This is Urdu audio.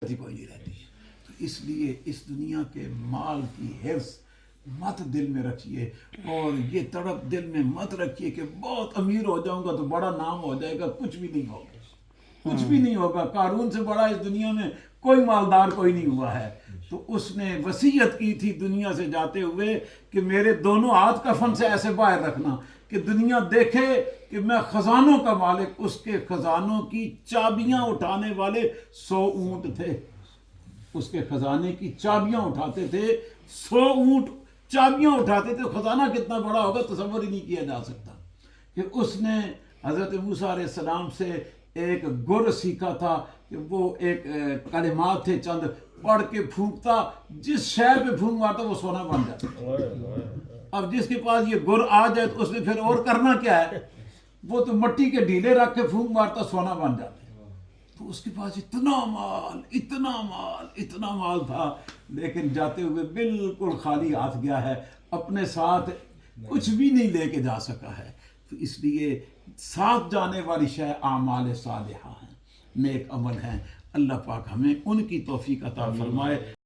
ہی کوئی نہیں رہتی. تو اس لیے اس دنیا کے مال کی حرص مت دل میں رکھیے، اور یہ تڑپ دل میں مت رکھیے کہ بہت امیر ہو جاؤں گا تو بڑا نام ہو جائے گا. کچھ بھی نہیں ہوگا، کچھ بھی نہیں ہوگا. قارون سے بڑا اس دنیا میں کوئی مالدار کوئی نہیں ہوا ہے. تو اس نے وصیت کی تھی دنیا سے جاتے ہوئے کہ میرے دونوں ہاتھ کفن سے ایسے باہر رکھنا کہ دنیا دیکھے کہ میں خزانوں کا مالک. اس کے خزانوں کی چابیاں اٹھانے والے 100 اونٹ تھے. اس کے خزانے کی چابیاں اٹھاتے تھے 100 اونٹ چابیاں اٹھاتے تھے. خزانہ کتنا بڑا ہوگا تصور ہی نہیں کیا جا سکتا. کہ اس نے حضرت موسیٰ علیہ السلام سے ایک گر سیکھا تھا کہ وہ ایک کلمات تھے چند، پڑھ کے پھونکتا، جس شے پہ پھونک مارتا وہ سونا بن جاتا. اب جس کے پاس یہ گر آ جائے تو اس نے پھر اور کرنا کیا ہے؟ وہ تو مٹی کے ڈھیلے رکھ کے پھونک مارتا، سونا بن جاتا. تو اس کے پاس اتنا مال اتنا مال اتنا مال تھا، لیکن جاتے ہوئے بالکل خالی ہاتھ گیا ہے، اپنے ساتھ کچھ بھی نہیں لے کے جا سکا ہے. تو اس لیے ساتھ جانے والی شے اعمال صالحہ ہیں، نیک عمل ہیں. اللہ پاک ہمیں ان کی توفیق عطا فرمائے.